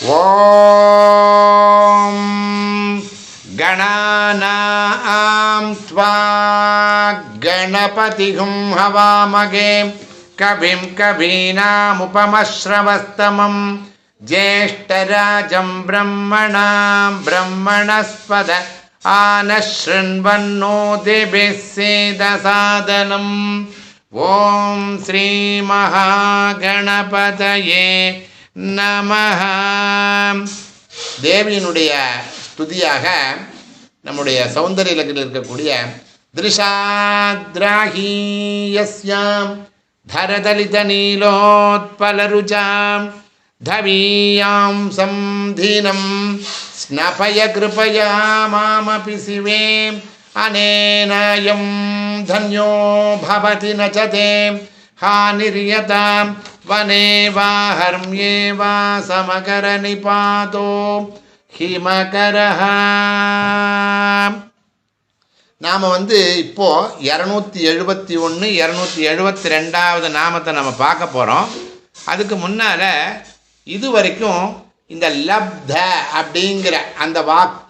ஓம் கணாநாம் த்வா கணபதிகும் ஹவாமகே கவிம் கவீனாமுபமஸ்ரவஸ்தமம் ஜேஷ்டராஜம் பிரம்மணாம் பிரம்மணஸ்பத ஆனஸ்ருண்வன்னோதிபிஸ்ஸேதசாதனம். ஓம் ஸ்ரீ மகாகணபதயே நமஹ. தேவியினுடைய ஸ்துதியாக நம்முடைய சௌந்தரிய இலக்கில் இருக்கக்கூடிய திருஷாத்ராஹீயஸ்யாம் தரதலித நீலோத்பலருஜாம் தவீயாம் சம்தீனம் ஸ்னபய கிருபயா மாமபி சிவே அனேனாயம் தன்யோ பவதி நச்சதே ஹானிரியதாம் வனே வா ஹர்ம்யே வா சமகர நிபாதோ ஹிமகரஹ. நாம் இப்போது 271 272வது நாமத்தை நம்ம பார்க்க போகிறோம். அதுக்கு முன்னால் இது வரைக்கும் இந்த லப்த அப்படிங்கிற அந்த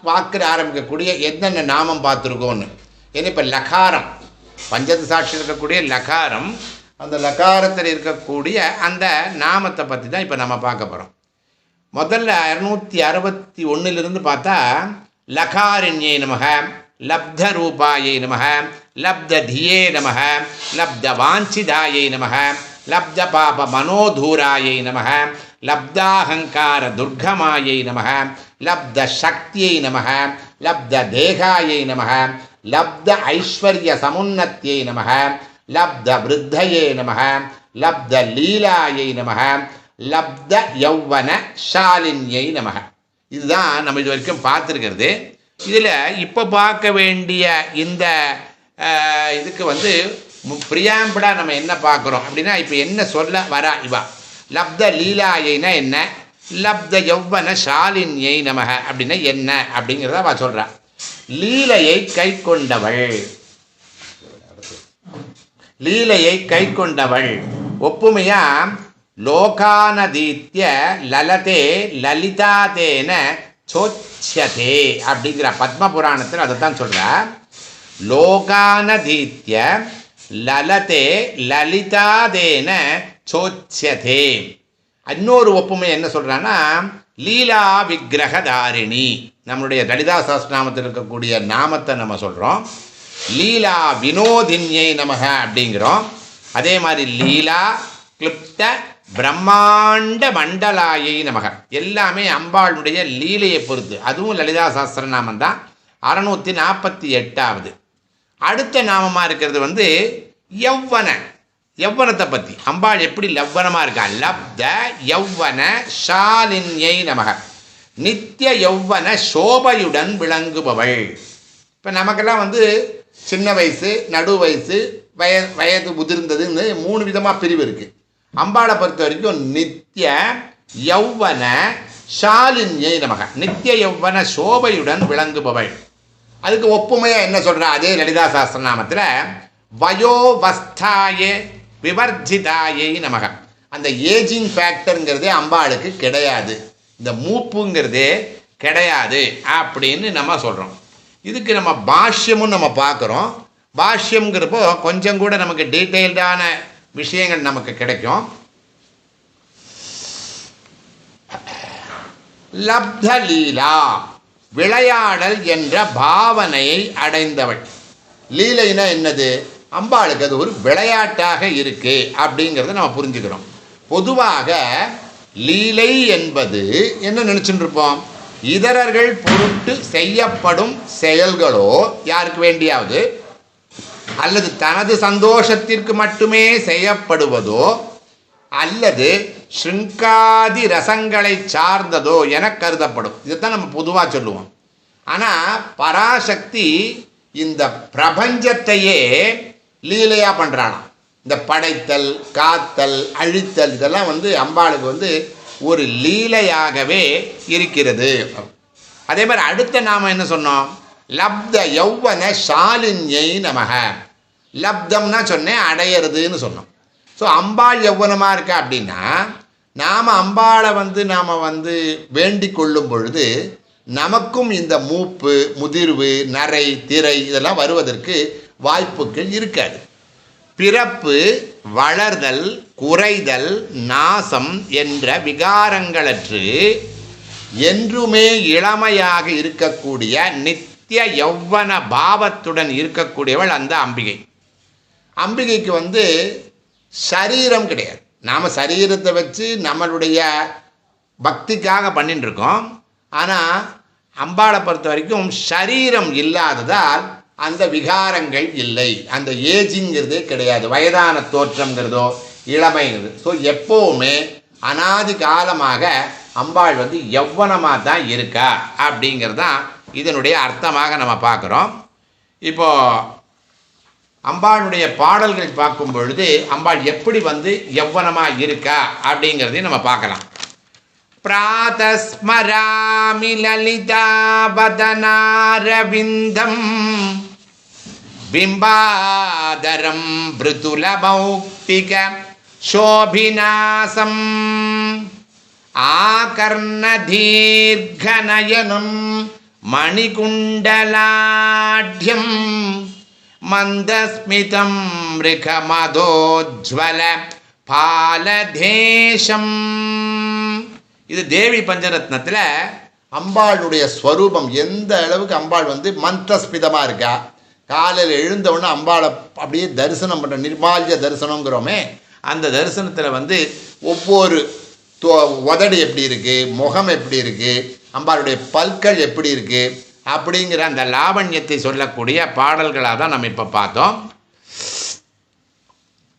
வாக்கில் ஆரம்பிக்கக்கூடிய என்னென்ன நாமம் பார்த்துருக்கோன்னு. ஏன்னா இப்போ லகாரம் பஞ்சத்து சாட்சி இருக்கக்கூடிய லகாரம், அந்த லகாரத்தில் இருக்கக்கூடிய அந்த நாமத்தை பற்றி தான் இப்போ நம்ம பார்க்க போகிறோம். முதல்ல 261 பார்த்தா லகாரிண்யை நமக, லப்த ரூபாயை நமக, லப்த தியே நமக, லப்த வாஞ்சிதாயை நமக, லப்த பாப மனோதூராயை நமக, லப்தாஹங்கார துர்கமாயை நமக, லப்த சக்தியை நமக, லப்த தேகாயை நமக, லப்த ஐஸ்வர்ய சமுன்னத்தியை நமக, லப்த விருத்தையே நமக, லப்த லீலாயை நமக, லப்த யௌவன ஷாலின்யை நமக. இதுதான் நம்ம இது வரைக்கும் பார்த்துருக்கிறது. இதில் இப்போ பார்க்க வேண்டிய இந்த இதுக்கு பிரியாம்பிடா நம்ம என்ன பார்க்குறோம் அப்படின்னா, இப்போ என்ன சொல்ல வரா இவா. லப்த லீலாயைனா என்ன, லப்த யௌவன ஷாலின்யை நமக அப்படின்னா என்ன அப்படிங்கிறத அவ சொல்கிறா. லீலையை கை கொண்டவள், லீலையை கை கொண்டவள். ஒப்புமையா லோகானதீத்ய லலதே லலிதாதேன சோச்சியதே அப்படிங்கிற பத்ம புராணத்தில் அதை தான் சொல்கிறா. லோகானதீத்ய லலதே லலிதாதேன சோச்சியதே. இன்னொரு ஒப்புமை என்ன சொல்கிறான்னா, லீலா விக்கிரகதாரிணி. நம்மளுடைய லலிதா சஹஸ்ரநாமத்தில் இருக்கக்கூடிய நாமத்தை நம்ம சொல்கிறோம். லீலா வினோதின்யை நமக அப்படிங்கிறோம். அதே மாதிரி லீலா கிளிப்த பிரம்மாண்ட மண்டலாயை நமக. எல்லாமே அம்பாளுடைய லீலையை பொறுத்து. அதுவும் லலிதா சஹஸ்ரநாமம் தான். 648வது. அடுத்த நாமமாக இருக்கிறது யௌவன, யௌவனத்தை பற்றி. அம்பாள் எப்படி லவ்வனமாக இருக்கா. லப்த யௌவன ஷாலின்யை நமக, நித்திய யௌவன சோபையுடன் விளங்குபவள். இப்போ நமக்கெல்லாம் சின்ன வயசு, நடு வயசு, வயது முதிர்ந்ததுன்னு 3 விதமாக பிரிவு இருக்குது. அம்பாளை பொறுத்த வரைக்கும் நித்திய யௌவன ஷாலின்யை நமக, நித்திய யௌவன சோபையுடன் விளங்குபவள். அதுக்கு ஒப்புமையாக என்ன சொல்கிறா அதே லலிதா சஹஸ்ரநாமத்தில், வயோவஸ்தாயே விவர்ஜிதாயை நமக. அந்த ஏஜிங் ஃபேக்டருங்கிறதே அம்பாளுக்கு கிடையாது, இந்த மூப்புங்கிறதே கிடையாது அப்படின்னு நம்ம சொல்கிறோம். இதுக்கு நம்ம பாஷ்யமும் நம்ம பார்க்குறோம். பாஷ்யம்ங்கிறப்போ கொஞ்சம் கூட நமக்கு டீட்டெயில்டான விஷயங்கள் நமக்கு கிடைக்கும். லப்த லீலா, விளையாடல் என்ற பாவனையை அடைந்தவள். லீலைனா என்னது, அம்பாளுக்கு அது ஒரு விளையாட்டாக இருக்கு அப்படிங்கிறத நம்ம புரிஞ்சுக்கிறோம். பொதுவாக லீலை என்பது என்ன நினச்சிட்டு இருப்போம், இதரர்கள் பொருட்டு செய்யப்படும் செயல்களோ, யாருக்கு வேண்டியாவது அல்லது தனது சந்தோஷத்திற்கு மட்டுமே செய்யப்படுவதோ, அல்லது ஸ்ருங்காதி ரசங்களை சார்ந்ததோ என கருதப்படும். இதைத்தான் நம்ம பொதுவாக சொல்லுவோம். ஆனால் பராசக்தி இந்த பிரபஞ்சத்தையே லீலையாக பண்ணுறானாம். இந்த படைத்தல், காத்தல், அழித்தல் இதெல்லாம் அம்பாளுக்கு ஒரு லீலையாகவே இருக்கிறது. அதே மாதிரி அடுத்த நாம் என்ன சொன்னோம், லப்த யௌவன ஷாலின்யை நமக. லப்தம்னா சொன்னேன், அடையிறதுன்னு சொன்னோம். ஸோ அம்பாள் யௌவனமாக இருக்கா அப்படின்னா நாம் அம்பாளை நாம் வேண்டிக் கொள்ளும் பொழுது நமக்கும் இந்த மூப்பு, முதிர்வு, நரை, திரை இதெல்லாம் வருவதற்கு வாய்ப்புகள் இருக்காது. பிறப்பு, வளர்தல், குறைதல், நாசம் என்ற விகாரங்களற்று என்றுமே இளமையாக இருக்கக்கூடிய நித்திய யௌவன பாவத்துடன் இருக்கக்கூடியவள் அந்த அம்பிகை. அம்பிகைக்கு சரீரம் கிடையாது. நாம் சரீரத்தை வச்சு நம்மளுடைய பக்திக்காக பண்ணிட்டு இருக்கோம். ஆனால் அம்பாளை பொறுத்த வரைக்கும் சரீரம் இல்லாததால் அந்த விகாரங்கள் இல்லை. அந்த ஏஜிங்கிறதே கிடையாது, வயதான தோற்றங்கிறதோ இளமைங்கிறது. ஸோ எப்போவுமே அனாதி காலமாக அம்பாள் யௌவனமாக தான் இருக்கா அப்படிங்கிறது தான் இதனுடைய அர்த்தமாக நம்ம பார்க்குறோம். இப்போது அம்பாளுடைய பாடல்கள் பார்க்கும் பொழுது அம்பாள் எப்படி யௌவனமாக இருக்கா அப்படிங்கிறதையும் நம்ம பார்க்கலாம். பிராதஸ்மராமி லலிதாவதனாரவிந்தம் பிம்பாதரம் பிருதுலமௌக்திக சோபிநாசம் ஆகர்ணதீர்ഘநயனம் மணிகுண்டலாட்யம் மந்தஸ்மிதம் ரிகமதோஜ்வல பாலதேசம். இது தேவி பஞ்சரத்னத்தில் அம்பாளுடைய ஸ்வரூபம் எந்த அளவுக்கு அம்பாள் மந்தஸ்மிதமாக இருக்கா. காலையில் எழுந்தவுடனே அம்பாளை அப்படியே தரிசனம் பண்ணுற நிர்மால்ய தரிசனங்கிறோமே, அந்த தரிசனத்தில் ஒவ்வொரு உதடு எப்படி இருக்குது, முகம் எப்படி இருக்குது, அம்பாளுடைய பற்கள் எப்படி இருக்குது அப்படிங்கிற அந்த லாவண்யத்தை சொல்லக்கூடிய பாடல்களாக தான் நம்ம இப்போ பார்த்தோம்.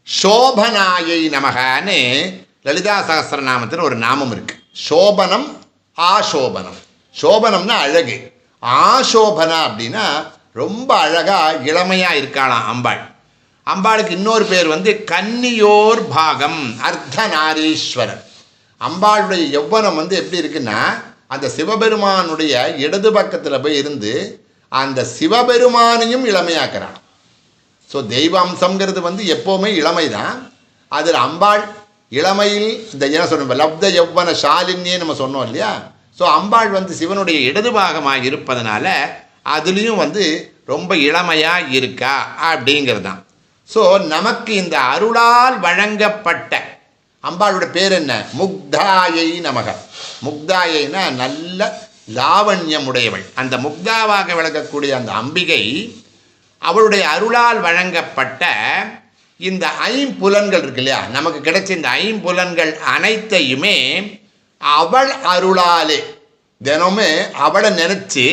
சோபனாயை நமகன்னு லலிதா சகஸ்ரநாமத்தில் ஒரு நாமம் இருக்குது. சோபனம், ஆசோபனம். சோபனம்னா அழகு, ஆசோபனா அப்படின்னா ரொம்ப அழகாக இளமையாக இருக்காளாம் அம்பாள். அம்பாளுக்கு இன்னொரு பேர் கன்னியோர் பாகம், அர்த்தநாரீஸ்வரர். அம்பாளுடைய யௌவனம் எப்படி இருக்குன்னா, அந்த சிவபெருமானுடைய இடது பக்கத்தில் போய் இருந்து அந்த சிவபெருமானையும் இளமையாக்குறான். ஸோ தெய்வ அம்சங்கிறது எப்போவுமே இளமை தான். அதில் அம்பாள் இளமையில் இந்த என்ன சொன்னோம், லப்த யௌவன ஷாலினியே நம்ம சொன்னோம் இல்லையா. ஸோ அம்பாள் சிவனுடைய இடது பாகமாக இருப்பதனால அதுலேயும் ரொம்ப இளமையாக இருக்கா அப்படிங்கிறது தான். ஸோ நமக்கு இந்த அருளால் வழங்கப்பட்ட அம்பாளோட பேர் என்ன? முக்தாயை நமக. முக்தாயைனா நல்ல லாவண்யமுடையவள். அந்த முக்தாவாக விளக்கக்கூடிய அந்த அம்பிகை அவளுடைய அருளால் வழங்கப்பட்ட இந்த ஐம்புலன்கள் இருக்கு இல்லையா, நமக்கு கிடைச்ச இந்த ஐம்புலன்கள் அனைத்தையுமே அவள் அருளாலே தினமே அவளை நினச்சி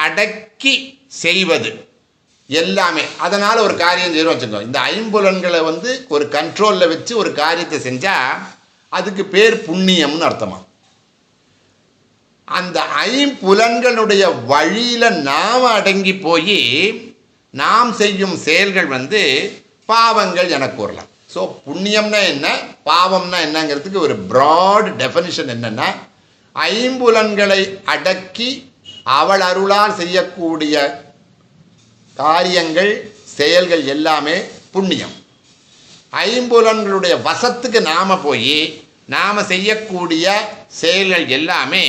அடக்கி செய்வது எல்லாமே. அதனால் ஒரு காரியம் செய்யணும் வச்சுக்கோங்க. இந்த ஐம்புலன்களை ஒரு கண்ட்ரோலில் வச்சு ஒரு காரியத்தை செஞ்சால் அதுக்கு பேர் புண்ணியம்னு அர்த்தமா. அந்த ஐம்புலன்களுடைய வழியில் நாம் அடங்கி போய் நாம் செய்யும் செயல்கள் பாவங்கள் என கூறலாம். ஸோ புண்ணியம்னா என்ன, பாவம்னா என்னங்கிறதுக்கு ஒரு ப்ராட் டெஃபனிஷன் என்னென்னா, ஐம்புலன்களை அடக்கி அவள் அருளால் செய்யக்கூடிய காரியங்கள் செயல்கள் எல்லாமே புண்ணியம். ஐம்புலன்களுடைய வசத்துக்கு நாம் போய் நாம் செய்யக்கூடிய செயல்கள் எல்லாமே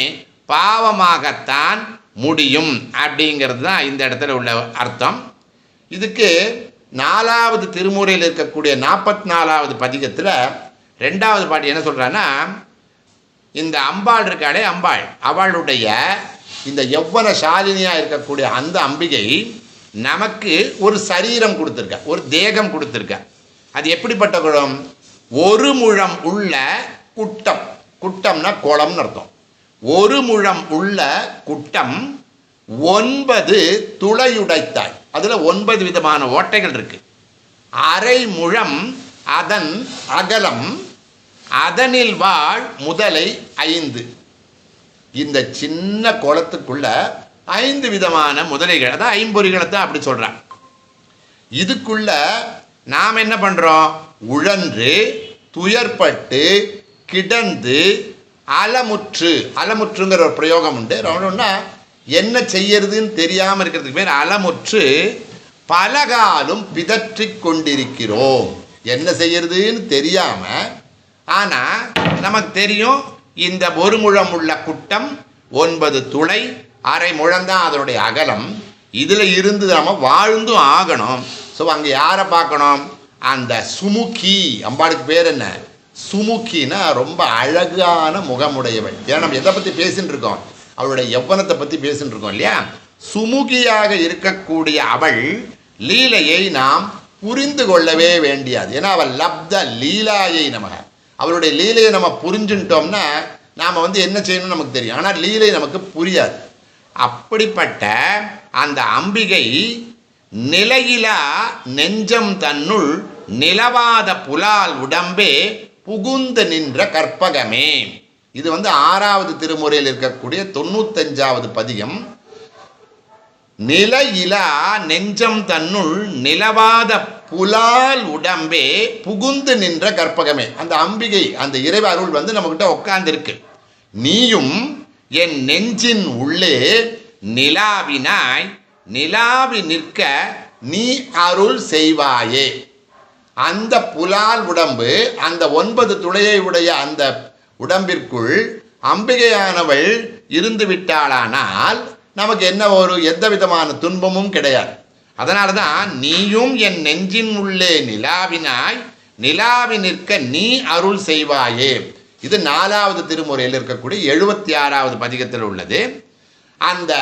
பாவமாகத்தான் முடியும் அப்படிங்கிறது தான் இந்த இடத்துல உள்ள அர்த்தம். இதுக்கு 4வது திருமுறையில் இருக்கக்கூடிய 44வது பதிகத்தில் 2வது பாட்டு என்ன சொல்கிறான்னா, இந்த அம்பாள் இருக்காளே அம்பாள், அவளுடைய இந்த யௌவன சாலினியாக இருக்கக்கூடிய அந்த அம்பிகை நமக்கு ஒரு சரீரம் கொடுத்துருக்கா, ஒரு தேகம் கொடுத்துருக்கா. அது எப்படிப்பட்ட குளம்? ஒரு முழம் உள்ள குட்டம். குட்டம்னா குளம்னு அர்த்தம். ஒரு முழம் உள்ள குட்டம் 9 துளையுடைத்தாய். அதில் 9 விதமான ஓட்டைகள் இருக்கு. அரை முழம் அதன் அகலம், அதனில் வாழ் முதலை 5. இந்த சின்ன குளத்துக்குள்ள 5 விதமான முதலைகள், அதான் ஐம்பொறிகளை தான் அப்படி சொல்கிறான். இதுக்குள்ள நாம் என்ன பண்ணுறோம்? உழன்று துயர்பட்டு கிடந்து அலமுற்று. அலமுற்றுங்கிற ஒரு பிரயோகம் உண்டு. ஒன்றுன்னா என்ன செய்யறதுன்னு தெரியாமல் இருக்கிறதுக்கு பேர் அலமுற்று பலகாலும் பிதற்றி கொண்டிருக்கிறோம். என்ன செய்யறதுன்னு தெரியாமல் ஆனால் நமக்கு தெரியும் இந்த ஒரு முழம் உள்ள குட்டம் 9 துளை, அரை முழம்தான் அதனுடைய அகலம். இதில் இருந்து நம்ம வாழ்ந்தும் ஆகணும். ஸோ அங்கே யாரை பார்க்கணும்? அந்த சுமுகி. அம்பாளுக்கு பேர் என்ன? சுமுகின்னா ரொம்ப அழகான முகமுடையவள். ஏன்னா நம்ம எதை பற்றி பேசின்னு இருக்கோம்? அவளுடைய யௌவனத்தை பற்றி பேசின்னு இருக்கோம் இல்லையா? சுமுகியாக இருக்கக்கூடிய அவள் லீலையை நாம் புரிந்து கொள்ளவே வேண்டியது. ஏன்னா அவள் லப்த லீலாயை நமக. அவளுடைய லீலையை நம்ம புரிஞ்சுட்டோம்னா நாம் என்ன செய்யணும்னு நமக்கு தெரியும். ஆனால் லீலை நமக்கு புரியாது. அப்படிப்பட்ட அந்த அம்பிகை நிலையிலா நெஞ்சம் தன்னுள் நிலவாத புலால் உடம்பே புகுந்து நின்ற கற்பகமே. இது 6வது திருமுறையில் இருக்கக்கூடிய 95வது பதிகம். நிலையிலா நெஞ்சம் தன்னுள் நிலவாத புலால் உடம்பே புகுந்து நின்ற கற்பகமே. அந்த அம்பிகை, அந்த இறைவ அருள் நம்மகிட்ட உட்கார்ந்துருக்கு. நீயும் என் நெஞ்சின் உள்ளே நிலாவினாய் நிலாவி நிற்க நீ அருள் செய்வாயே. அந்த புலால் உடம்பு, அந்த 9 துளையை உடைய அந்த உடம்பிற்குள் அம்பிகையானவள் இருந்து விட்டாளானால் நமக்கு எந்த விதமான துன்பமும் கிடையாது. அதனால தான் நீயும் என் நெஞ்சின் உள்ளே நிலாவினாய் நிலாவி நிற்க நீ அருள் செய்வாயே. இது 4வது திருமுறையில் இருக்கக்கூடிய 76வது பதிகத்தில் உள்ளது. அந்த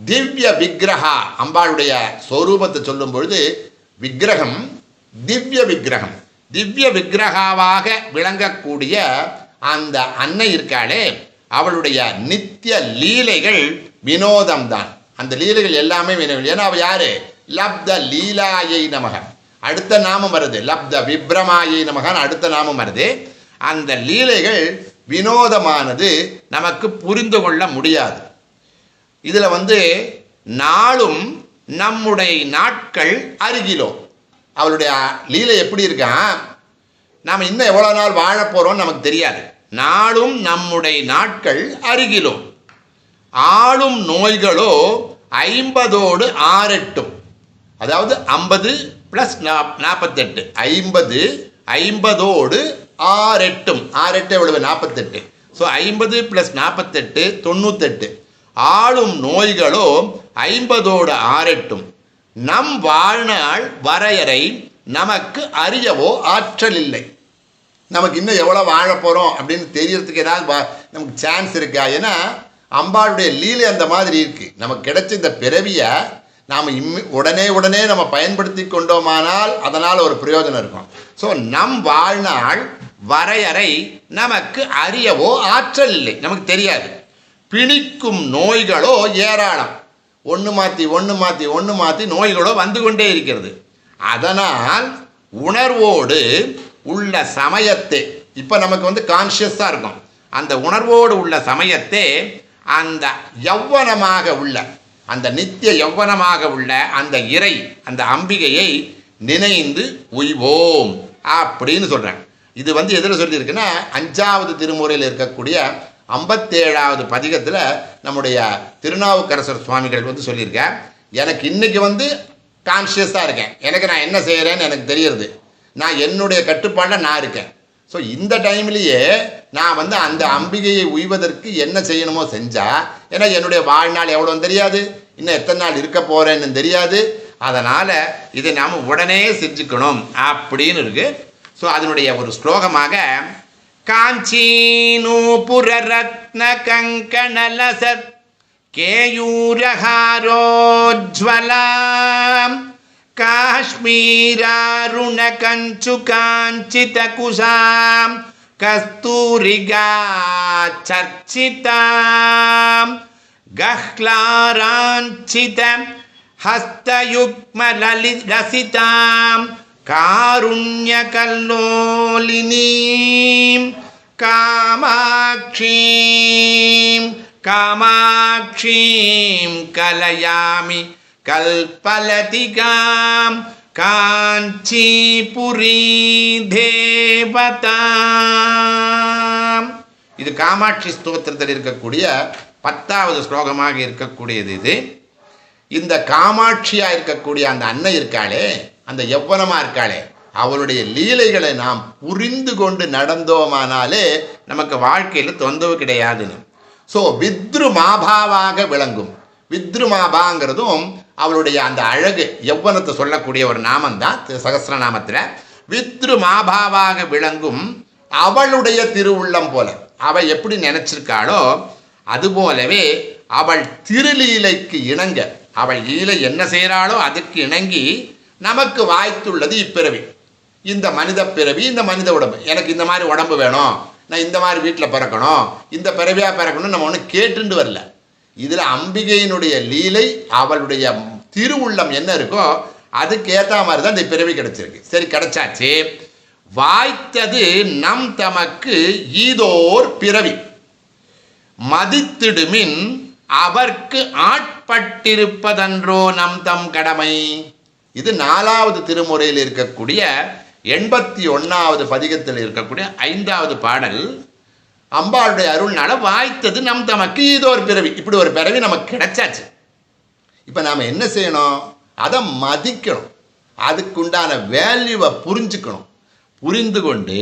திவ்ய விக்கிரகா அம்பாளுடைய ஸ்வரூபத்தை சொல்லும் பொழுது விக்கிரகம் திவ்ய விக்கிரகம், திவ்ய விக்கிரகாவாக விளங்கக்கூடிய அந்த அன்னை இருக்காளே, அவளுடைய நித்திய லீலைகள் வினோதம்தான். அந்த லீலைகள் எல்லாமே வினோதம். ஏன்னா அவள் யாரு? லப்த லீலாயை நமக. அடுத்த நாமம் வருது, லப்த விப்ரமாயை நமகான் அடுத்த நாமம் வருது. அந்த லீலைகள் வினோதமானது, நமக்கு புரிந்து கொள்ள முடியாது. இதில் நாளும் நம்முடைய நாட்கள் அருகிலோ. அவளுடைய லீலை எப்படி இருக்கான்? நாம் இன்னும் எவ்வளோ நாள் வாழ போகிறோம்னு நமக்கு தெரியாது. நாளும் நம்முடைய நாட்கள் அருகிலோ. ஆளும் நோய்களோ 50ஓடு 6 அதாவது 50 + 48 50 50ஓடு 6 6 எவ்வளவு? 48. ஸோ 50 + 48 98. ஆளும் நோய்களோ 50ஓடு 6 நம் வாழ்நாள் வரையறை நமக்கு அறியவோ ஆற்றல் இல்லை. நமக்கு இன்னும் எவ்வளோ வாழ போகிறோம் அப்படின்னு தெரியறதுக்கு ஏதாவது நமக்கு சான்ஸ் இருக்கா? ஏன்னா அம்பாளுடைய லீலை அந்த மாதிரி இருக்குது. நமக்கு கிடைச்ச இந்த பிறவியை நாம் உடனே நம்ம பயன்படுத்தி கொண்டோமானால் அதனால் ஒரு பிரயோஜனம் இருக்கும். ஸோ நம் வாழ்நாள் வரையறை நமக்கு அறியவோ ஆற்றல் இல்லை, நமக்கு தெரியாது. பிணிக்கும் நோய்களோ ஏராளம். ஒன்று மாற்றி நோய்களோ வந்து கொண்டே இருக்கிறது. அதனால் உணர்வோடு உள்ள சமயத்தை, இப்போ நமக்கு கான்ஷியஸாக இருக்கும். அந்த உணர்வோடு உள்ள சமயத்தை அந்த யௌவனமாக உள்ள, அந்த நித்திய யௌவனமாக உள்ள அந்த இறை, அந்த அம்பிகையை நினைந்து உய்வோம் அப்படின்னு சொல்கிறேன். இது எதில் சொல்லியிருக்குன்னா 5வது திருமுறையில் இருக்கக்கூடிய 57வது பதிகத்தில் நம்முடைய திருநாவுக்கரசர் சுவாமிகள் சொல்லியிருக்கேன். எனக்கு இன்னைக்கு கான்ஷியஸாக இருக்கேன், எனக்கு நான் என்ன செய்கிறேன்னு எனக்கு தெரியுது, நான் என்னுடைய கட்டுப்பாடில் நான் இருக்கேன். ஸோ இந்த டைம்லேயே நான் அந்த அம்பிகையை உய்வதற்கு என்ன செய்யணுமோ செஞ்சால், ஏன்னா என்னுடைய வாழ்நாள் எவ்வளோன்னு தெரியாது, இன்னும் எத்தனை நாள் இருக்க போகிறேன்னு தெரியாது. அதனால் இதை நாம் உடனே செஞ்சுக்கணும் அப்படின்னு இருக்குது. ஸோ அதனுடைய ஒரு ஸ்லோகமாக காஞ்சீநூபுர ரத்ன கங்கணலசத் கேயூரஹாரோஜ்வலாம் காஷ்மீராருண கஞ்சு காஞ்சித குசாம் கஸ்தூரிகா சர்ச்சிதாம் கஹ்லாராஞ்சித ஹஸ்தயுக்ம ரசிதாம் காருண்ய கல்லோலினீம் காமாட்சீம் கலயாமி கல்பலதிகாம் காஞ்சிபுரி தேவதாம். இது காமாட்சி ஸ்தோத்திரத்தில் இருக்கக்கூடிய 10வது ஸ்லோகமாக இருக்கக்கூடியது. இது இந்த காமாட்சியாக இருக்கக்கூடிய அந்த அன்னை இருக்காளே, அந்த யௌவனமாக இருக்காளே, அவளுடைய லீலைகளை நாம் புரிந்து கொண்டு நடந்தோமானாலே நமக்கு வாழ்க்கையில் தொந்தரவு கிடையாதுன்னு. ஸோ வித்ருமாபாவாக விளங்கும். வித்ருமாபாங்கிறதும் அவளுடைய அந்த அழகு யௌவனத்தை சொல்லக்கூடிய ஒரு நாமந்தான் சகஸ்ரநாமத்தில். வித்ருமாபாவாக விளங்கும் அவளுடைய திருவுள்ளம் போல, அவள் எப்படி நினைச்சிருக்காளோ அதுபோலவே அவள் திருலீலைக்கு இணங்க, அவள் லீலை என்ன செய்கிறாளோ அதுக்கு இணங்கி நமக்கு வாய்த்துள்ளது இப்பிறவி, இந்த மனித பிறவி, இந்த மனித உடம்பு. எனக்கு இந்த மாதிரி உடம்பு வேணும், நான் இந்த மாதிரி வீட்டில் பிறக்கணும், இந்த பிறவியாக பிறக்கணும், நம்ம ஒன்றும் கேட்டுண்டு வரல. இதில் அம்பிகையினுடைய லீலை, அவளுடைய திருவுள்ளம் என்ன இருக்கோ அதுக்கேற்ற மாதிரி தான் இந்த பிறவி கிடைச்சிருக்கு. சரி, கிடைச்சாச்சு. வாய்த்தது நம் தமக்கு ஈதோர் பிறவி மதித்திடுமின் அவர்க்கு ஆட்பட்டிருப்பதன்றோ நம் தம் கடமை. இது 4வது திருமுறையில் இருக்கக்கூடிய 81வது பதிகத்தில் இருக்கக்கூடிய 5வது பாடல். அம்பாளுடைய அருள்னால வாய்த்தது நம் தமக்கு இதோ ஒரு பிறவி, இப்படி ஒரு பிறவி நமக்கு கிடைச்சாச்சு. இப்போ நாம் என்ன செய்யணும்? அதை மதிக்கணும், அதுக்குண்டான வேல்யூவை புரிஞ்சுக்கணும். புரிந்து கொண்டு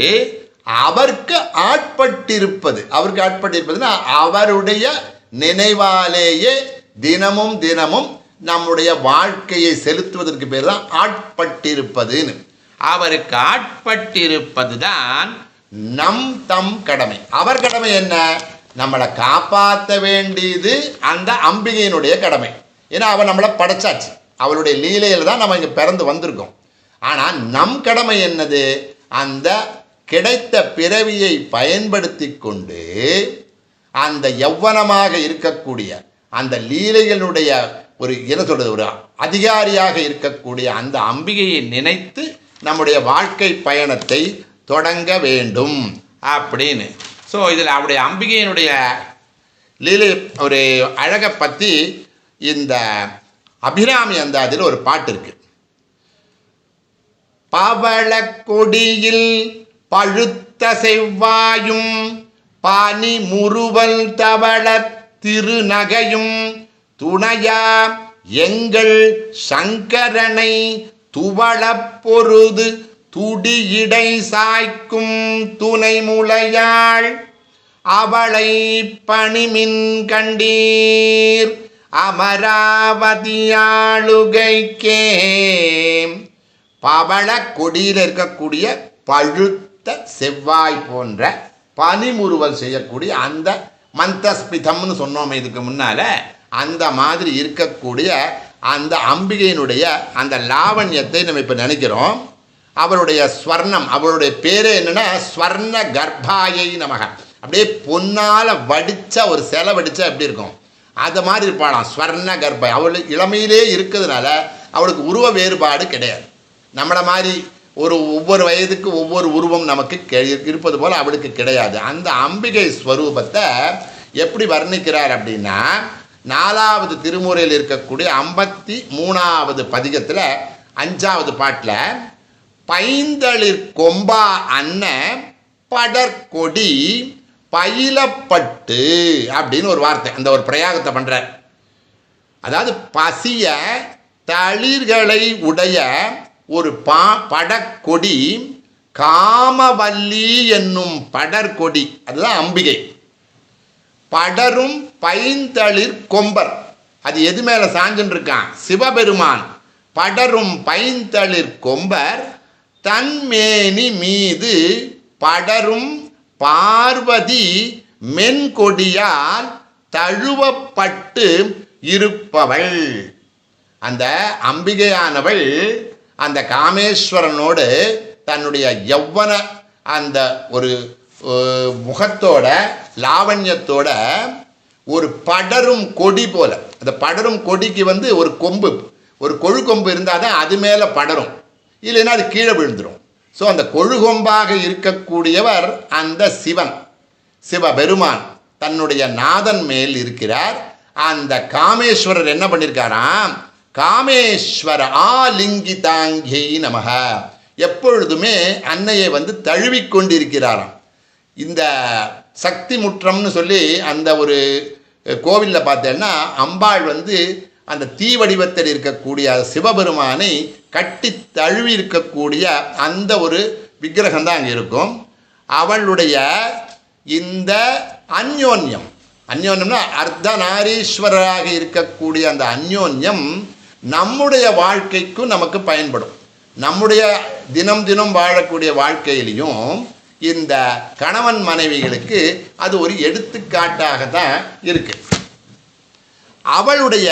அவருக்கு ஆட்பட்டிருப்பது, அவருக்கு ஆட்பட்டிருப்பதுன்னா அவருடைய நினைவாலேயே தினமும் தினமும் நம்முடைய வாழ்க்கையை செலுத்துவதற்கு பேர் தான் ஆட்பட்டிருப்பதுன்னு. அவருக்கு ஆட்பட்டிருப்பது தான் நம் தம் கடமை. அவர் கடமை என்ன? நம்மளை காப்பாற்ற வேண்டியது அந்த அம்பிகையினுடைய கடமை. ஏன்னா அவள் நம்மளை படைச்சாச்சு, அவளுடைய லீலையில் தான் நம்ம இங்கே பிறந்து வந்திருக்கோம். ஆனால் நம் கடமை என்னது? அந்த கிடைத்த பிறவியை பயன்படுத்தி கொண்டு அந்த யௌவனமாக இருக்கக்கூடிய அந்த லீலைகளுடைய ஒரு என்ன சொல்கிறது, ஒரு அதிகாரியாக இருக்கக்கூடிய அந்த அம்பிகையை நினைத்து நம்முடைய வாழ்க்கை பயணத்தை தொடங்க வேண்டும் அப்படின்னு. ஸோ இதில் அவருடைய அம்பிகையினுடைய லீலை ஒரு அழகை பற்றி இந்த அபிராமி அந்தாதியில் ஒரு பாட்டு இருக்கு. பவள கொடியில் பழுத்த செவ்வாயும் பானி முறுவல் தவள திருநகையும் துணையா எங்கள் சங்கரனை துவளப் பொருது துடியிடை சாய்க்கும் துணை முளையாள் அவளை பணிமின் கண்டீர் அமராவதியாளுகைக்கே. பவள கொடியில் இருக்கக்கூடிய பழுத்த செவ்வாய் போன்ற பனிமுறுவல் செய்யக்கூடிய அந்த மந்தஸ்பிதம்னு சொன்னோமே இதுக்கு முன்னால, அந்த மாதிரி இருக்கக்கூடிய அந்த அம்பிகையினுடைய அந்த லாவண்யத்தை நம்ம இப்போ நினைக்கிறோம். அவருடைய ஸ்வர்ணம், அவருடைய பேரே என்னன்னா ஸ்வர்ண கர்ப்பாயை நமக. அப்படியே பொன்னால் வடித்த ஒரு சிலை வடித்தா எப்படி இருக்கும் அது மாதிரி இருப்பாளாம் ஸ்வர்ண கர்ப்பை. அவள் இளமையிலே இருக்கிறதுனால அவளுக்கு உருவ வேறுபாடு கிடையாது. நம்மளை மாதிரி ஒவ்வொரு வயதுக்கு ஒவ்வொரு உருவம் நமக்கு இருப்பது போல் அவளுக்கு கிடையாது. அந்த அம்பிகை ஸ்வரூபத்தை எப்படி வர்ணிக்கிறார் அப்படின்னா, 4வது திருமுறையில் இருக்கக்கூடிய 53வது பதிகத்தில் 5வது பாட்டில் பைந்தளிர் கொம்பா அன்ன படற்கொடி பயிலப்பட்டு அப்படின்னு ஒரு வார்த்தை, அந்த ஒரு பிரயாகத்தை பண்ணுறார். அதாவது பசிய தளிர்களை உடைய ஒரு படற்கொடி, காமவல்லி என்னும் படற்கொடி, அதுதான் அம்பிகை. படரும் பைந்தளிர் கொம்பர், அது எது மேலே சாஞ்சுன்னு இருக்கான்? சிவபெருமான். படரும் பைந்தளிர் கொம்பர் தன்மேனி மீது படரும் பார்வதி மென்கொடியால் தழுவப்பட்டு இருப்பவள். அந்த அம்பிகையானவள் அந்த காமேஸ்வரனோடு தன்னுடைய யௌவன அந்த ஒரு முகத்தோட லாவண்யத்தோட ஒரு படரும் கொடி போல, அந்த படரும் கொடிக்கு ஒரு கொம்பு, ஒரு கொழுக்கொம்பு இருந்தால் தான் அது மேலே படரும், இல்லைன்னா அது கீழே விழுந்துடும். ஸோ அந்த கொழுகொம்பாக இருக்கக்கூடியவர் அந்த சிவன், சிவபெருமான் தன்னுடைய நாதன் மேல் இருக்கிறார். அந்த காமேஸ்வரர் என்ன பண்ணியிருக்காராம்? காமேஸ்வர ஆலிங்கிதாங்கை நமக, எப்பொழுதுமே அன்னையை தழுவிக்கொண்டிருக்கிறாராம். இந்த சக்தி முற்றம்னு சொல்லி அந்த ஒரு கோவிலில் பார்த்தேன்னா அம்பாள் அந்த தீ வடிவத்தில் இருக்கக்கூடிய சிவபெருமானை கட்டி தழுவி இருக்கக்கூடிய அந்த ஒரு விக்கிரகம் தான் அங்கே இருக்கும். அவளுடைய இந்த அந்யோன்யம்னா அர்த்தநாரீஸ்வரராக இருக்கக்கூடிய அந்த அந்யோன்யம் நம்முடைய வாழ்க்கைக்கும் நமக்கு பயன்படும். நம்முடைய தினம் தினம் வாழக்கூடிய வாழ்க்கையிலையும் இந்த கணவன் மனைவிகளுக்கு அது ஒரு எடுத்துக்காட்டாக தான் இருக்கு. அவளுடைய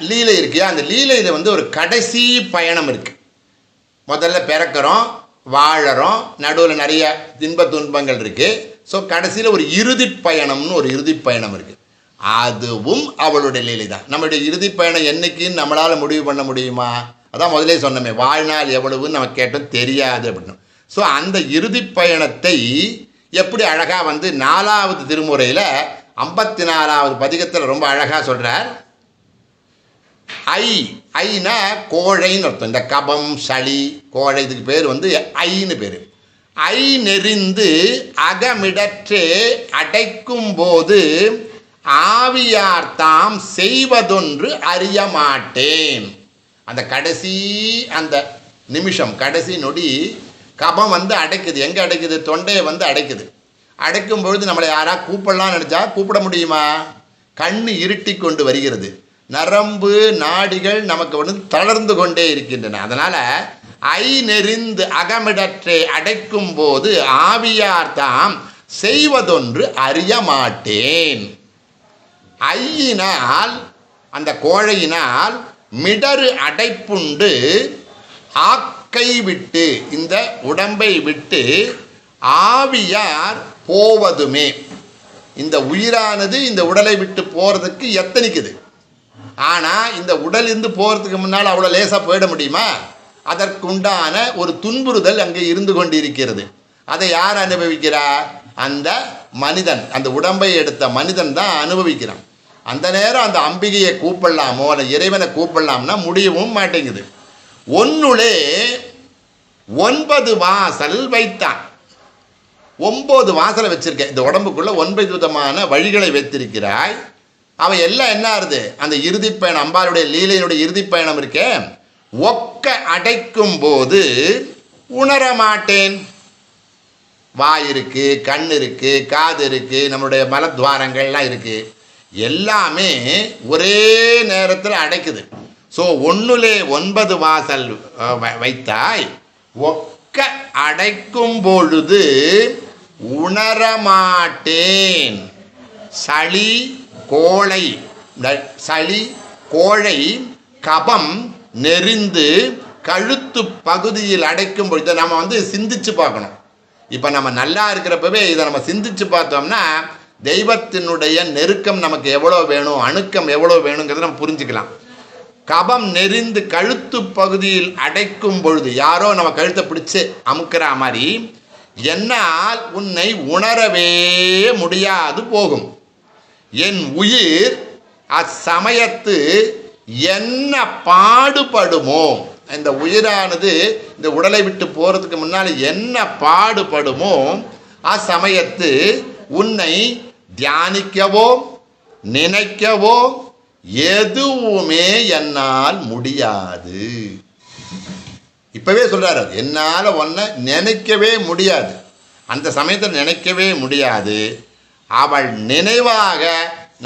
லீலை இருக்கு. அந்த லீலையில் வந்து ஒரு கடைசி பயணம் இருக்கு. முதல்ல பிறக்கிறோம், வாழறோம், நடுவில் நிறைய இன்ப துன்பங்கள் இருக்கு. ஸோ கடைசியில் ஒரு இறுதி பயணம்னு ஒரு இறுதி பயணம் இருக்கு. அதுவும் அவளுடைய லீலை தான். நம்மளுடைய இறுதி பயணம் என்னைக்குன்னு நம்மளால் முடிவு பண்ண முடியுமா? அதான் முதலே சொன்னோமே, வாழ்நாள் எவ்வளவுன்னு நம்ம கேட்டோம், தெரியாது அப்படின்னு. ஸோ அந்த இறுதி பயணத்தை எப்படி அழகாக வந்து 4வது திருமுறையில் 54வது பதிகத்தில் ரொம்ப அழகாக சொல்கிறார். ஐனா கோழைன்னு அர்த்தம். இந்த கபம், சளி, கோழை இதுக்கு பேர் வந்து ஐன்னு பேர். ஐ நெறிந்து அகமிடற்றே அடைக்கும் போது ஆவியார் தாம் செய்வதொன்று அறிய மாட்டேன். அந்த கடைசி அந்த நிமிஷம், கடைசி நொடி கபம் வந்து அடைக்குது. எங்கே அடைக்குது? தொண்டையை வந்து அடைக்குது. அடைக்கும் பொழுது நம்மளை யாரா கூப்பிடலாம் நினச்சா கூப்பிட முடியுமா? கண்ணு இருட்டி கொண்டு வருகிறது. நரம்பு நாடிகள் நமக்கு வந்து தளர்ந்து கொண்டே இருக்கின்றன. அதனால் ஐ நெறிந்து அகமிடற்றே அடைக்கும் போது ஆவியார் தாம் செய்வதொன்று அறிய மாட்டேன். ஐயினால் அந்த கோழையினால் மிடறு அடைப்புண்டு ஆக்கை விட்டு இந்த உடம்பை விட்டு ஆவியார் போவதுமே. இந்த உயிரானது இந்த உடலை விட்டு போகிறதுக்கு எத்தனிக்குது. ஆனால் இந்த உடலிருந்து போகிறதுக்கு முன்னால் அவ்வளோ லேசாக போயிட முடியுமா? அதற்குண்டான ஒரு துன்புறுதல் அங்கே இருந்து கொண்டிருக்கிறது. அதை யார் அனுபவிக்கிறார்? அந்த மனிதன், அந்த உடம்பை எடுத்த மனிதன் தான் அனுபவிக்கிறான். அந்த நேரம் அந்த அம்பிகையை கூப்பிடலாமோ அல்ல இறைவனை கூப்பிடலாம்னா முடியவும் மாட்டேங்குது. ஒன்னுளே 9 வாசல் வைத்தான். 9 வாசலை வச்சிருக்க. இந்த உடம்புக்குள்ள 9 விதமான வழிகளை வைத்திருக்கிறாய். அவன் எல்லாம் என்ன ஆறுது? அந்த இறுதி பயணம், அம்பாளுடைய லீலையினுடைய இறுதி பயணம் இருக்கே, ஒக்க அடைக்கும் போது உணர மாட்டேன். வாய் இருக்கு, கண் இருக்கு, காது இருக்கு, நம்மளுடைய மலத்வாரங்கள்லாம் இருக்கு, எல்லாமே ஒரே நேரத்தில் அடைக்குது. ஸோ 1லே 9 வாசல் வைத்தாய், ஒக்க அடைக்கும் பொழுது உணரமாட்டேன். சளி கோழை கபம் நெறிந்து கழுத்து பகுதியில் அடைக்கும் பொழுது நம்ம வந்து சிந்திச்சு பார்க்கணும். இப்போ நம்ம நல்லா இருக்கிறப்பவே இதை நம்ம சிந்திச்சு பார்த்தோம்னா தெய்வத்தினுடைய நெருக்கம் நமக்கு எவ்வளோ வேணும், அணுக்கம் எவ்வளோ வேணுங்கிறத நம்ம புரிஞ்சுக்கலாம். கபம் நெறிந்து கழுத்து பகுதியில் அடைக்கும் பொழுது யாரோ நம்ம கழுத்தை பிடிச்சு அமுக்கிற மாதிரி என்னால் உன்னை உணரவே முடியாது போகும். என் உயிர் அச்சமயத்து என்ன பாடுபடுமோ, இந்த உயிரானது இந்த உடலை விட்டு போகிறதுக்கு முன்னால் என்ன பாடுபடுமோ அச்சமயத்து உன்னை தியானிக்கவோ நினைக்கவோ எதுவுமே என்னால் முடியாது. இப்பவே சொல்றாரு, என்னால் ஒன்றை நினைக்கவே முடியாது. அந்த சமயத்தில் நினைக்கவே முடியாது. அவள் நினைவாக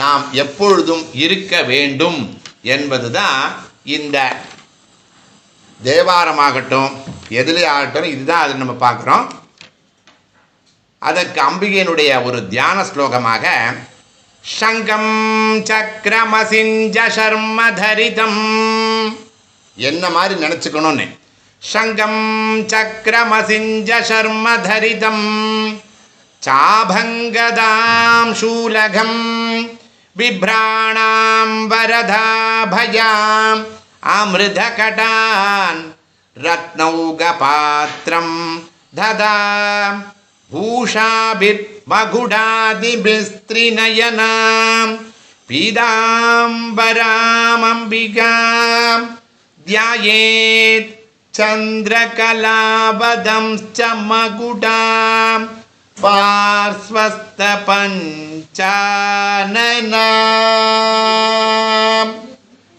நாம் எப்பொழுதும் இருக்க வேண்டும் என்பதுதான் இந்த தேவாரமாகட்டும் எதிலே ஆகட்டும், இதுதான் அது நம்ம பார்க்குறோம். அதற்கு அம்பிகையினுடைய ஒரு தியான ஸ்லோகமாக சங்கம் சக்கரமசிஞ்ச சர்ம தரிதம், என்ன மாதிரி நினச்சிக்கணும்னு, சங்கம் சக்கரமசிஞ்ச சர்ம தரிதம் சாபங்கதாம் சூலகம் பிப்ராணாம் வரதாபயாம் அமிர்தகடான் ரத்னௌகபாத்ரம் ததாம் பூஷாபிர் மகுடாதிபிஸ்திரிநயனாம் பீதாம்பராம் அம்பிகாம் தியாயேத் சந்திரகலாவதம்ச்ச மகுடாம் பார்ஸ்வஸ்த பஞ்சானனாம்.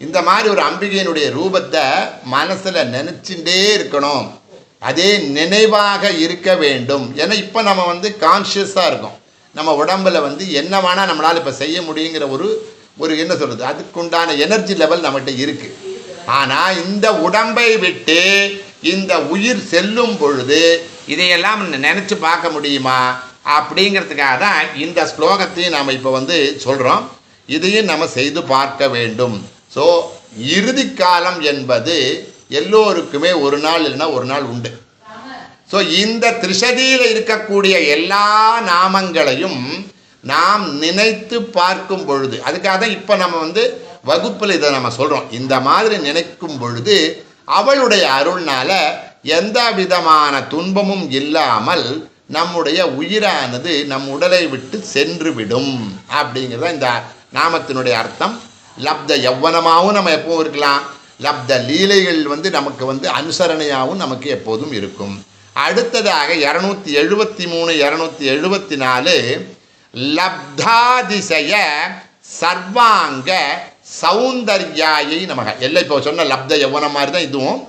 இந்த மாதிரி ஒரு அம்பிகையினுடைய ரூபத்தை மனசில் நினச்சிட்டே இருக்கணும். அதே நினைவாக இருக்க வேண்டும். ஏன்னா இப்போ நம்ம வந்து கான்ஷியஸாக இருக்கோம். நம்ம உடம்பில் வந்து என்ன வேணால் நம்மளால் இப்போ செய்ய முடியுங்கிற ஒரு என்ன சொல்கிறது, அதுக்குண்டான எனர்ஜி லெவல் நம்மகிட்ட இருக்குது. ஆனால் இந்த உடம்பை விட்டு இந்த உயிர் செல்லும் பொழுது இதையெல்லாம் நினச்சி பார்க்க முடியுமா அப்படிங்கிறதுக்காக தான் இந்த ஸ்லோகத்தையும் நாம் இப்போ வந்து சொல்கிறோம். இதையும் நம்ம செய்து பார்க்க வேண்டும். ஸோ இறுதி காலம் என்பது எல்லோருக்குமே ஒரு நாள் இல்லைன்னா ஒரு நாள் உண்டு. ஸோ இந்த திரிசதியில் இருக்கக்கூடிய எல்லா நாமங்களையும் நாம் நினைத்து பார்க்கும் பொழுது, அதுக்காக தான் இப்போ நம்ம வந்து வகுப்பில் இதை நம்ம சொல்கிறோம். இந்த மாதிரி நினைக்கும் பொழுது அவளுடைய அருள்னால எந்த விதமான துன்பமும் இல்லாமல் நம்முடைய உயிரானது நம் உடலை விட்டு சென்று விடும் அப்படிங்கிறத இந்த நாமத்தினுடைய அர்த்தம். லப்த யவ்வனமாகவும் நம்ம எப்பவும் இருக்கலாம், லப்த லீலைகள் வந்து நமக்கு வந்து அனுசரணையாகவும் நமக்கு எப்போதும் இருக்கும். அடுத்ததாக 273 274 லப்தாதிசய சர்வாங்க சௌந்தர்யாயை நமக. எல்லாம் இப்போ சொன்ன லப்த யவ்வனம் மாதிரி தான் இதுவும்.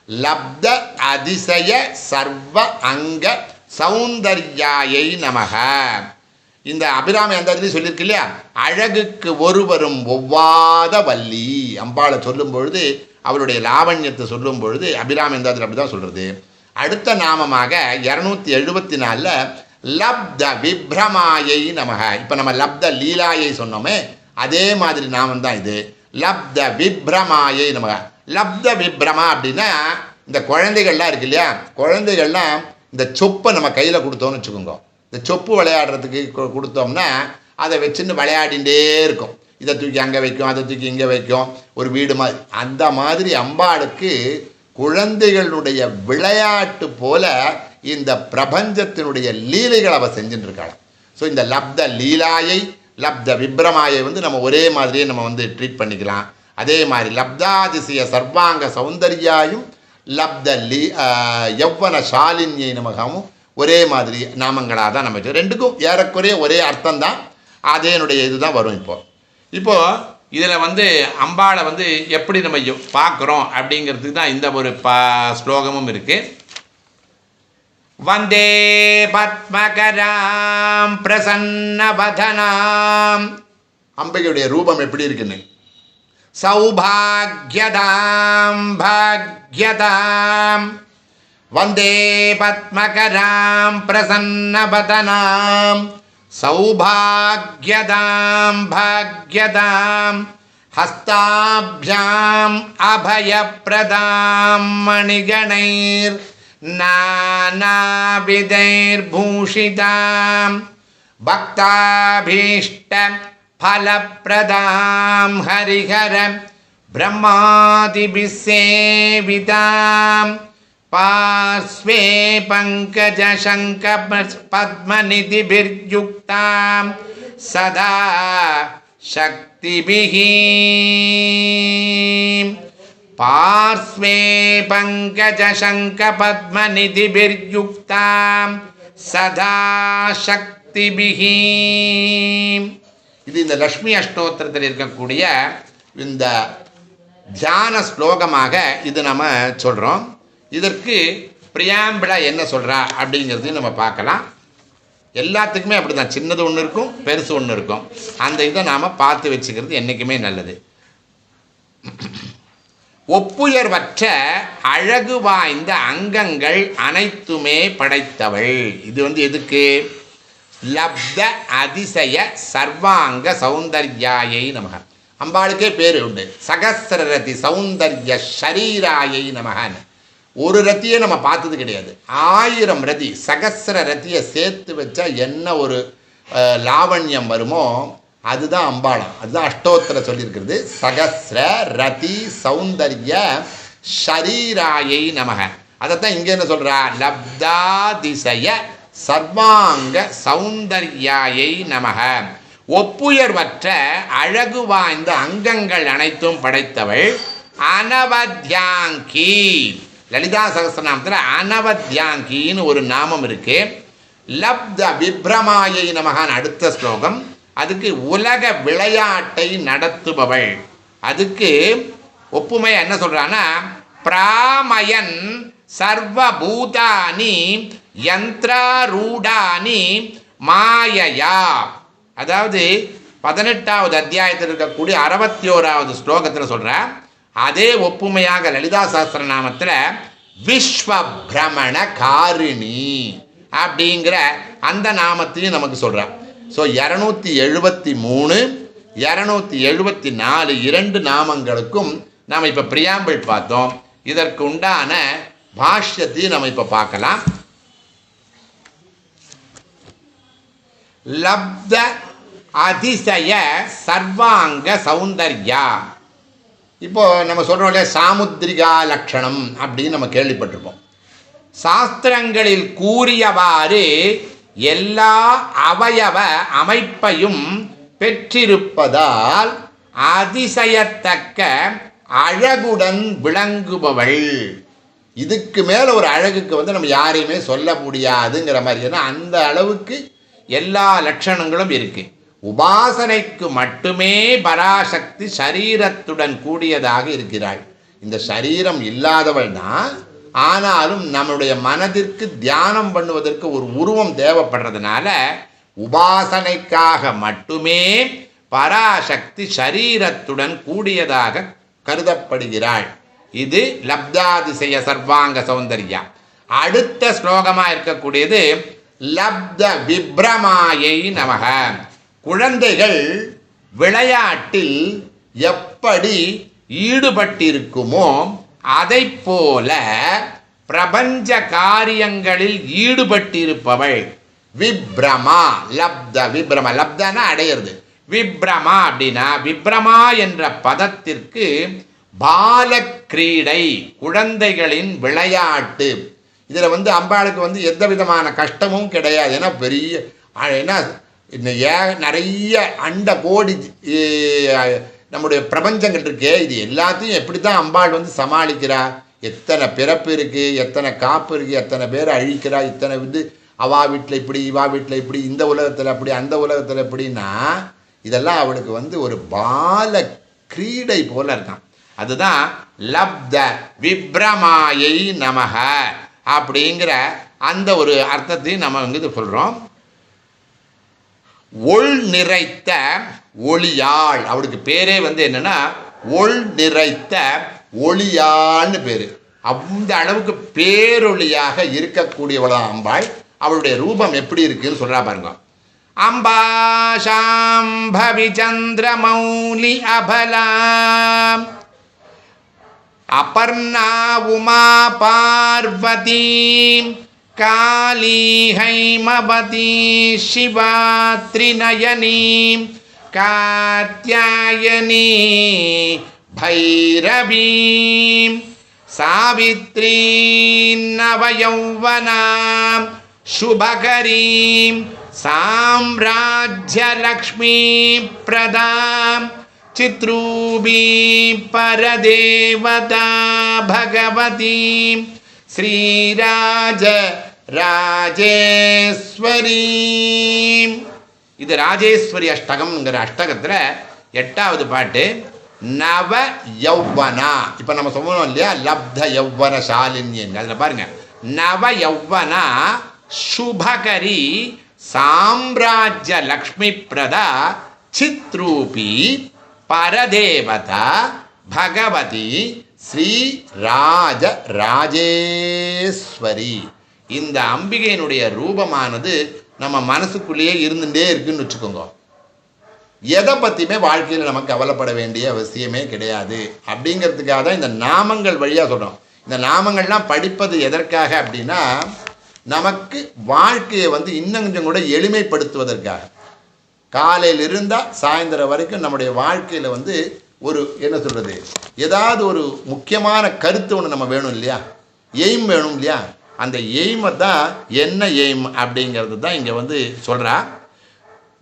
லப்த அதிசய சர்வ அங்க சௌந்தர்யாயை நமக. இந்த அபிராமி அந்த இடத்துலையும் சொல்லியிருக்கு இல்லையா, அழகுக்கு ஒருவரும் ஒவ்வாத வள்ளி. அம்பாளை சொல்லும் பொழுது அவருடைய லாவண்யத்தை சொல்லும் பொழுது அபிராமி அந்த அப்படி தான் சொல்கிறது. அடுத்த நாமமாக 274 லப்த விப்ரமாயை நமக. இப்போ நம்ம லப்த லீலாயை சொன்னோமே, அதே மாதிரி நாமம் தான் இது. லப்த விப்ரமாயை நமக. லப்த விப்ரமா அப்படின்னா இந்த குழந்தைகள்லாம் இருக்கு இல்லையா, குழந்தைகள்லாம் இந்த சொப்பை நம்ம கையில் கொடுத்தோம்னு வச்சுக்கோங்க. இந்த சொப்பு விளையாடுறதுக்கு கொடுத்தோம்னா அதை வச்சுன்னு விளையாடிகிட்டே இருக்கும். இதை தூக்கி அங்கே வைக்கும், அதை தூக்கி இங்கே வைக்கும், ஒரு வீடு மாதிரி. அந்த மாதிரி அம்பாளுக்கு குழந்தைகளுடைய விளையாட்டு போல இந்த பிரபஞ்சத்தினுடைய லீலைகள் அவள் செஞ்சுட்டு இருக்காள். ஸோ இந்த லப்த லீலாயை லப்த விப்ரமாயை வந்து நம்ம ஒரே மாதிரியே நம்ம வந்து ட்ரீட் பண்ணிக்கலாம். அதே மாதிரி லப்தாதிசய சர்வாங்க சௌந்தர்யாயும் லப்த யவ்வன ஷாலினியை நமகவும் ஒரே மாதிரி நாமங்களாக தான் நம்ம ரெண்டுக்கும் ஏறக்குறைய ஒரே அர்த்தம் தான். அதேனுடைய இதுதான் வரும். இப்போது இதில் வந்து அம்பாளை வந்து எப்படி நம்ம பார்க்குறோம் அப்படிங்கிறதுக்கு தான் இந்த ஒரு ஸ்லோகமும் இருக்குது. வந்தே பத்மகராம் பிரசன்னவதனாம். அம்பிகையுடைய ரூபம் எப்படி இருக்குன்னு. சௌபாக்யதாம் பாக்யதாம். வந்தே பத்மகராம் பிரசன்னவதனாம் சௌபாக்யதாம் பாக்யதாம் ஹஸ்தாப்யாம் அபயப்ரதாம் மணிகணைர் நானாவிதைர்பூஷிதாம் பக்தாபீஷ்ட பலப்ரதாம் ஹரிஹர பிரம்மாதிபிசேவிதாம் பார்ஸ்வே பங்கஜ சங்க பத்மநிதிபிர்யுக்தாம் சதா சக்திபிஹி. பார்ஸ்வே பங்கஜ சங்க பத்மநிதிபிர்யுக்தாம் சதா சக்திபிஹி. இது இந்த லக்ஷ்மி அஷ்டோத்திரத்தில் இருக்கக்கூடிய இந்த தியான ஸ்லோகமாக இது நம்ம சொல்கிறோம். இதற்கு பிரியாம்பிளா என்ன சொல்கிறா அப்படிங்கிறதையும் நம்ம பார்க்கலாம். எல்லாத்துக்குமே அப்படி தான், சின்னது ஒன்று இருக்கும், பெருசு ஒன்று இருக்கும். அந்த இதை நாம் பார்த்து வச்சுக்கிறது என்றைக்குமே நல்லது. ஒப்புயர்வற்ற அழகு வாய்ந்த அங்கங்கள் அனைத்துமே படைத்தவள். இது வந்து எதுக்கு? லப்த அதிசய சர்வாங்க சௌந்தர்யாயை நமக. அம்பாளுக்கே பேர் உண்டு, சகஸ்ரரதி சௌந்தர்ய ஷரீராயை நமகன்னு. ஒரு ரத்தியை நம்ம பார்த்தது கிடையாது, 1000 ரதி சகஸ்ர ரத்தியை சேர்த்து வச்சா என்ன ஒரு லாவண்யம் வருமோ அதுதான் அம்பாளம். அதுதான் அஷ்டோத்திர சொல்லியிருக்கிறது. சகஸ்ர ரதி சௌந்தர்ய ஷரீராயை நமக. அதைத்தான் இங்கே என்ன சொல்கிறா? லப்தாதிசய சர்வாங்க சௌந்தர்யாயை நமக. ஒப்புயர்வற்ற அழகு வாய்ந்த அங்கங்கள் அனைத்தும் படைத்தவள் அனவத்யாங்கி. லலிதா சகஸ்ரநாமத்தில் அனவத்யாங்கின்னு ஒரு நாமம் இருக்கு. லப்த விப்ரமாயை நமகான் அடுத்த ஸ்லோகம். அதுக்கு உலக விளையாட்டை நடத்துபவள். அதுக்கு ஒப்புமையா என்ன சொல்றான்னா, பிராமயன் சர்வபூதானி யந்திராரூடானி மாயையா. அதாவது 18வது அத்தியாயத்தில் இருக்கக்கூடிய 61வது ஸ்லோகத்தில் சொல்ற அதே ஒப்புமையாக லலிதா சஹஸ்ரநாமத்தில் விஸ்வபிரமண காரிணி அப்படிங்கிற அந்த நாமத்தையும் நமக்கு சொல்கிறார். ஸோ 273 274 2 நாமங்களுக்கும் நாம் இப்போ பிரியாம்பிள் பார்த்தோம். இதற்கு உண்டான பாஷ்யத்தையும் நம்ம இப்போ பார்க்கலாம். லப்த அதிசய சர்வாங்க சௌந்தர்யா. இப்போ நம்ம சொல்கிறோம் இல்லையா, சாமுத்திரிகா லட்சணம் அப்படின்னு நம்ம கேள்விப்பட்டிருப்போம். சாஸ்திரங்களில் கூறியவாறு எல்லா அவயவ அமைப்பையும் பெற்றிருப்பதால் அதிசயத்தக்க அழகுடன் விளங்குபவள். இதுக்கு மேலே ஒரு அழகுக்கு நம்ம யாரையுமே சொல்ல முடியாதுங்கிற மாதிரி. ஏன்னா அந்த அளவுக்கு எல்லா லட்சணங்களும் இருக்கு. உபாசனைக்கு மட்டுமே பராசக்தி சரீரத்துடன் கூடியதாக இருக்கிறாள். இந்த சரீரம் இல்லாதவள் தான். ஆனாலும் நம்முடைய மனதிற்கு தியானம் பண்ணுவதற்கு ஒரு உருவம் தேவைப்படுறதுனால உபாசனைக்காக மட்டுமே பராசக்தி சரீரத்துடன் கூடியதாக கருதப்படுகிறாள். இது லப்தாதிசய சர்வாங்க சௌந்தர்யா. அடுத்த ஸ்லோகமாக இருக்கக்கூடியது லப்த விப்ரமாயை நமக. குழந்தைகள் விளையாட்டில் எப்படி ஈடுபட்டிருக்குமோ அதை போல பிரபஞ்ச காரியங்களில் ஈடுபட்டிருப்பவள் விப்ரமா. லப்த விப்ரமா, லப்தனா அடையிறது, விப்ரமா அப்படின்னா விப்ரமா என்ற பதத்திற்கு பால கிரீடை, குழந்தைகளின் விளையாட்டு. இதில் அம்பாளுக்கு எந்த விதமான கஷ்டமும் கிடையாது. ஏன்னா பெரிய ஏன்னா நிறைய அண்ட கோடி நம்முடைய பிரபஞ்சங்கள் இருக்கே, இது எல்லாத்தையும் எப்படி தான் அம்பாள் சமாளிக்கிறா. எத்தனை பிறப்பு இருக்குது, எத்தனை காப்பு இருக்குது, எத்தனை பேர் அழிக்கிறா, இத்தனை அவா வீட்டில் இப்படி, இவா வீட்டில் இப்படி, இந்த உலகத்தில் அப்படி, அந்த உலகத்தில் எப்படின்னா இதெல்லாம் அவளுக்கு ஒரு பால கிரீடை போல இருக்கான். அதுதான் லப்த விப்ரமாயை நமக அப்படிங்கிற அந்த ஒரு அர்த்தத்தையும் நம்ம சொல்கிறோம். ஒள் நிறைத்த ஒளியாள். அவளுக்கு பேரே என்னன்னா ஒள் நிறைத்த ஒளியாள்னு பேர். அந்த அளவுக்கு பேரொளியாக இருக்கக்கூடியவளாம் அம்பாள். அவளுடைய ரூபம் எப்படி இருக்குன்னு சொல்றா பாருங்க. அம்பா சாம்பவி சந்திரமௌலி அபலா அபர்ணா உமா பார்வதி காளி ஹைமவதி சிவா த்ரிநயனி காத்யாயனி பைரவி சாவித்ரி நவயௌவனா சுபகரி சாம்ராஜ்யலக்ஷ்மி பிரதா சித்ரூபி பரதேவதா பகவதி ஸ்ரீராஜ ராஜேஸ்வரி. இது ராஜேஸ்வரி அஷ்டகம்ங்கிற அஷ்டகத்தில் 8வது பாட்டு. நவ யௌவனா. இப்போ நம்ம சொல்லணும் இல்லையா, லப்த யௌவன சாலின்யன். அதில் பாருங்க, நவ யௌவனா சுபகரி சாம்ராஜ்ய லக்ஷ்மி பிரதா சித்ரூபி பரதேவதா பகவதி ஸ்ரீ ராஜ ராஜேஸ்வரி. இந்த அம்பிகையினுடைய ரூபமானது நம்ம மனசுக்குள்ளேயே இருந்துட்டே இருக்குன்னு வச்சுக்கோங்க. எதை பற்றியுமே வாழ்க்கையில் நமக்கு கவலைப்பட வேண்டிய அவசியமே கிடையாது. அப்படிங்கிறதுக்காக தான் இந்த நாமங்கள் வழியாக சொல்கிறோம். இந்த நாமங்கள்லாம் படிப்பது எதற்காக அப்படின்னா, நமக்கு வாழ்க்கையை இன்னும் கொஞ்சம் கூட எளிமைப்படுத்துவதற்காக. காலையில் இருந்தால் சாயந்தரம் வரைக்கும் நம்முடைய வாழ்க்கையில் ஒரு என்ன சொல்கிறது, ஏதாவது ஒரு முக்கியமான கருத்து ஒன்று நம்ம வேணும் இல்லையா, எய்ம் வேணும் இல்லையா. அந்த எய்மை தான் என்ன எய்ம் அப்படிங்கிறது தான் இங்கே சொல்கிறா.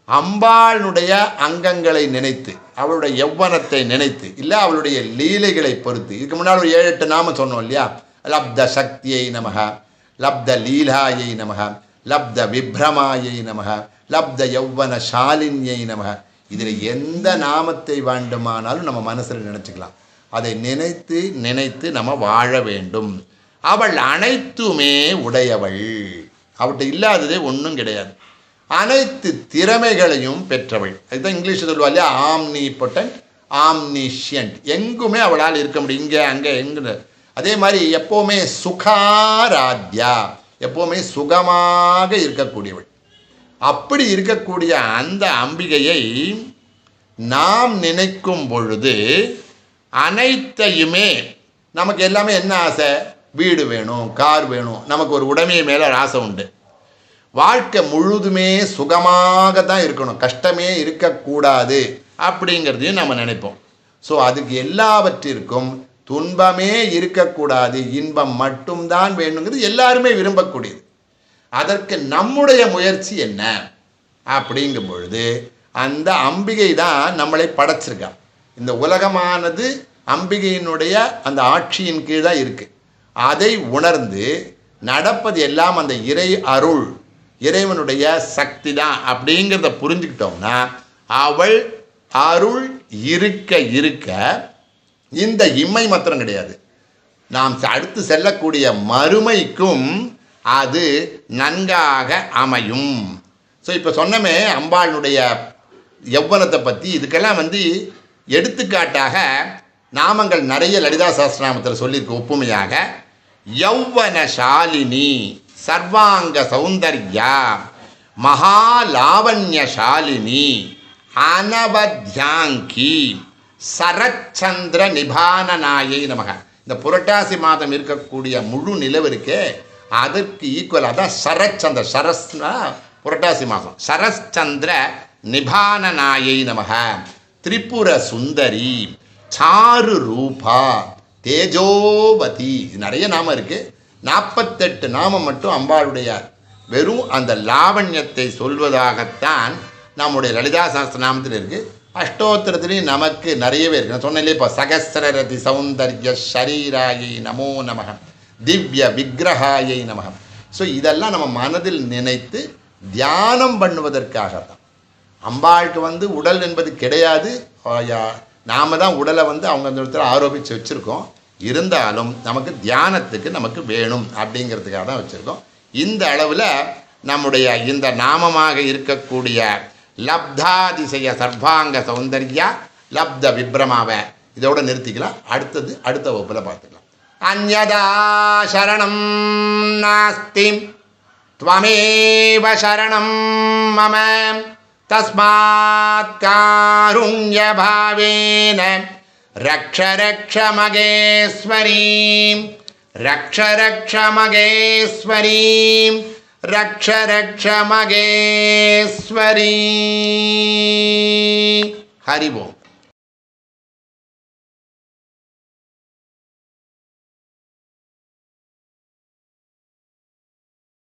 அம்பாளுடைய அங்கங்களை நினைத்து, அவளுடைய யௌவனத்தை நினைத்து, இல்லை அவளுடைய லீலைகளை பொறுத்து. இதுக்கு முன்னால் ஒரு 7-8 நாமம் சொன்னோம் இல்லையா. லப்த சக்தியை நமக, லப்த லீலாயை நமக, லப்த விப்ரமாயை நமக, லப்த யௌவன சாலின்யை நமக. இதில் எந்த நாமத்தை வேண்டுமானாலும் நம்ம மனசில் நினச்சிக்கலாம். அதை நினைத்து நினைத்து நம்ம வாழ வேண்டும். அவள் அனைத்துமே உடையவள், அவள்கிட்ட இல்லாததே ஒன்றும் கிடையாது. அனைத்து திறமைகளையும் பெற்றவள். அதுதான் இங்கிலீஷ் சொல்லுவா இல்லையா, ஆம்னிபொட்டன்ட் ஆம்னிஷியன்ட். எங்குமே அவளால் இருக்க முடியும், இங்கே அங்கே எங்கு. அதே மாதிரி எப்போவுமே சுகாராத்யா, எப்போவுமே சுகமாக இருக்கக்கூடியவள். அப்படி இருக்கக்கூடிய அந்த அம்பிகையை நாம் நினைக்கும் பொழுது அனைத்தையுமே, நமக்கு எல்லாமே என்ன ஆசை, வீடு வேணும், கார் வேணும், நமக்கு ஒரு உடைமையை மேலே ஆசை உண்டு. வாழ்க்கை முழுதுமே சுகமாக தான் இருக்கணும், கஷ்டமே இருக்கக்கூடாது அப்படிங்கிறதையும் நம்ம நினைப்போம். ஸோ அதுக்கு எல்லாவற்றிற்கும் துன்பமே இருக்கக்கூடாது, இன்பம் மட்டும்தான் வேணுங்கிறது எல்லாருமே விரும்பக்கூடியது. அதற்கு நம்முடைய முயற்சி என்ன அப்படிங்கும் பொழுது அந்த அம்பிகை தான் நம்மளை படைச்சிருக்கான். இந்த உலகமானது அம்பிகையினுடைய அந்த ஆட்சியின் கீழ் தான் இருக்குது. அதை உணர்ந்து நடப்பது எல்லாம் அந்த இறை அருள், இறைவனுடைய சக்தி தான் அப்படிங்கிறத புரிஞ்சுக்கிட்டோம்னா அவள் அருள் இருக்க இருக்க இந்த இம்மை மாத்திரம் கிடையாது, நாம் அடுத்து செல்லக்கூடிய மறுமைக்கும் அது நன்காக அமையும். ஸோ இப்போ சொன்னமே அம்பாளுடைய யௌவனத்தை பற்றி, இதுக்கெல்லாம் எடுத்துக்காட்டாக நாமங்கள் நிறைய லலிதா சஹஸ்ரநாமத்தில் சொல்லியிருக்கு. ஒப்புமையாக யௌவனசாலினி, சர்வாங்க சௌந்தர்யா, மகாலாவண்யசாலினி, அனவத்யாங்கி, சரச்சந்திர நிபானநாயை நமக. இந்த புரட்டாசி மாதம் இருக்கக்கூடிய முழு நிலவு இருக்கே அதற்கு ஈக்குவல், அதான் சரச்சந்திர. சரஸ்னா புரட்டாசி மாதம். சரச்சந்திர நிபானநாயை நமக. திரிபுர சுந்தரி, சாரு ரூபா, தேஜோவதி. நிறைய நாமம் இருக்குது. 48 நாமம் மட்டும் அம்பாளுடைய வெறும் அந்த லாவண்யத்தை சொல்வதாகத்தான் நம்முடைய லலிதா சஹஸ்ரநாமத்தில் இருக்குது. அஷ்டோத்திரத்துலேயும் நமக்கு நிறையவே இருக்குது. நான் சொன்னேன் இப்போ சகஸ்ரரதி சௌந்தர்ய ஷரீராயை நமோ நமக, திவ்ய விக்கிரகாயை நமக. ஸோ இதெல்லாம் நம்ம மனதில் நினைத்து தியானம் பண்ணுவதற்காகத்தான். அம்பாளுக்கு உடல் என்பது கிடையாது, நாம் தான் உடலை அவங்க அந்த இடத்துல ஆரோபித்து வச்சுருக்கோம். இருந்தாலும் நமக்கு தியானத்துக்கு நமக்கு வேணும் அப்படிங்கிறதுக்காக தான் வச்சுருக்கோம். இந்த அளவில் நம்முடைய இந்த நாமமாக இருக்கக்கூடிய லப்தாதிசய சர்வாங்க சௌந்தர்யா லப்த விப்ரமாவை இதோட நிறுத்திக்கலாம். அடுத்த வகுப்பில் பார்த்துக்கலாம். அன்யதா சரணம் நாஸ்தி த்வமேவ சரணம் மம தஸ்மாத் காருண்ய பாவேன ரக்ஷ ரக்ஷ மகேஸ்வரீம், ரக்ஷ ரக்ஷ மகேஸ்வரீம், ரக்ஷ ரக்ஷ மகேஸ்வரீம். ஹரி ஓம்.